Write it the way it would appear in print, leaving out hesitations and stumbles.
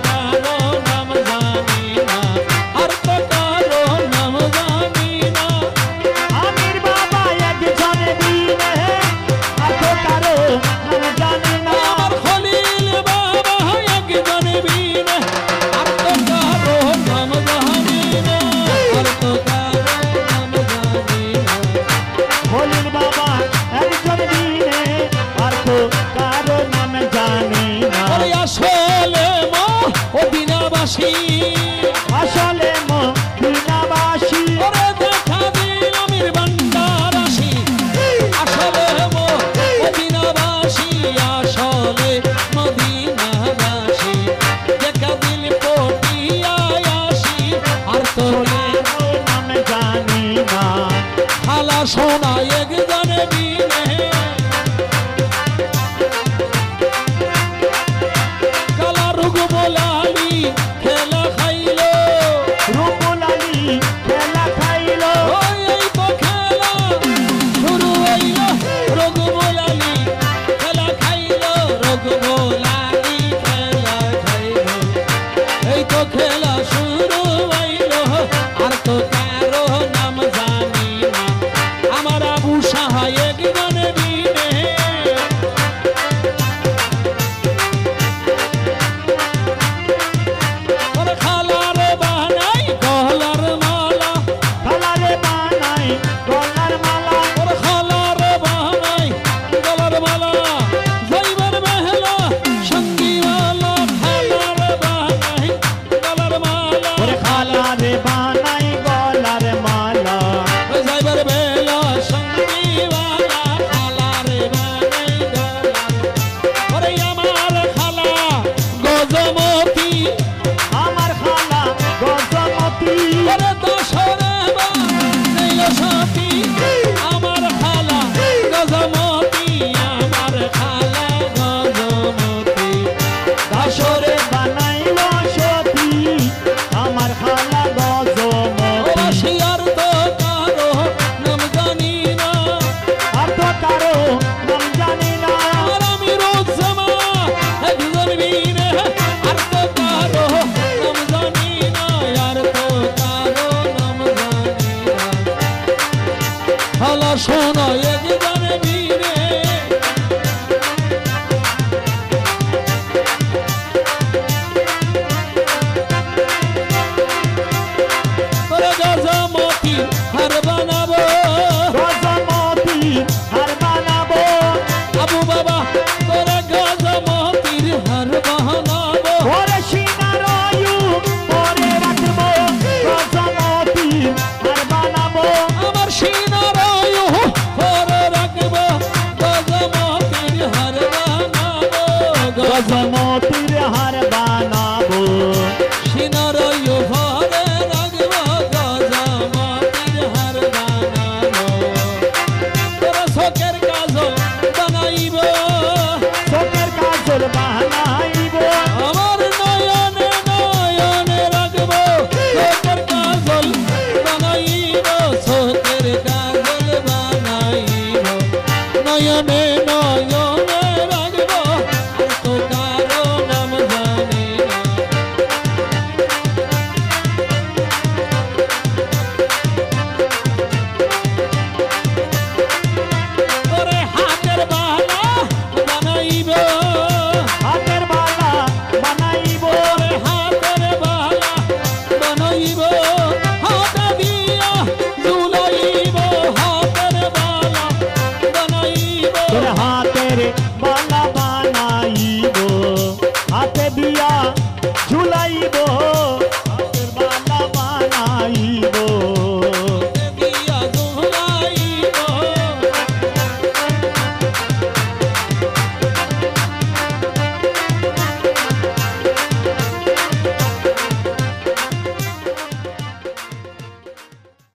কারো নাম জানি না, আর তো কারো নাম জানি না। আমির বাবা একজন বিনে আর তো কারো নাম জানি না। আমার খলিল বাবা একজন বিনে আর তো কারো নাম জানি না, আর তো কারো নাম জানি না। খলিল বাবা একজন বিনে আর তো কারো নাম জানি না। ওরে আসলে মদিনাবাসী, আসলে মদিনাবাসী ওরে দেখা দিল আমির বান্দারাসী। আসলে মদিনাবাসী, আসলে মদিনাবাসী, দেখা দিল পটিয়ায় আসি আর তো কারো নাম জানি না। খালা সোনা একজন বিনে কালা রুগ বলালি খেলা খাইলো। রূপুল আলী খেলা খাইলো। এই তো খেলা শুরু হইল, রোগ বলালি খেলা খাইলো, রোগ বলালি খেলা খাইলো। এই তো খেলা শুরু হইল, আর তো কারো নাম জানি না। আমার আবু সাহায় একজন বিনে ওরে খালার বানাই গলার মালা, খালারে বানাই গলার মালা। ওরে খালার বানাই গলার মালা, যাইবার মেহলা সঙ্গীওয়ালা। খালার বানাই গলার মালা, ওরে খালারে বানাই গলার মালা। যাইবার মেহলা সঙ্গীওয়ালা। খালার বানাই গলার, ওরে আমার খালা গজমতি, আমার খালা গজমতি। ওরে দশরে বানাইল সাথী। আমার খালা গজমতি, আমার খালা গজমতি, দাসরে বানাইল সতী আমার খালা গজমতি। রশিয়ার তো কারো নাম জানি না, আর তো কারো নাম জানি না। আর আমি রোজমা একজন বিনে আর তো কারো নাম জানি না, আর তো কারো নাম জানি না। খালা শোনো একজন বিনে তোরে গজমতি হার বানাবো, গজমতি হার বানাবো। আবু বাবা তোরে গজমতির হার বানাবো। ওরে সিনার আয়ু পরে রাখবো। গজমতি হার বানাবো। আমার সিনার আয়ু পরে রাখবো, গজমতির হার বানাবো। গজমতির হার বানাবো।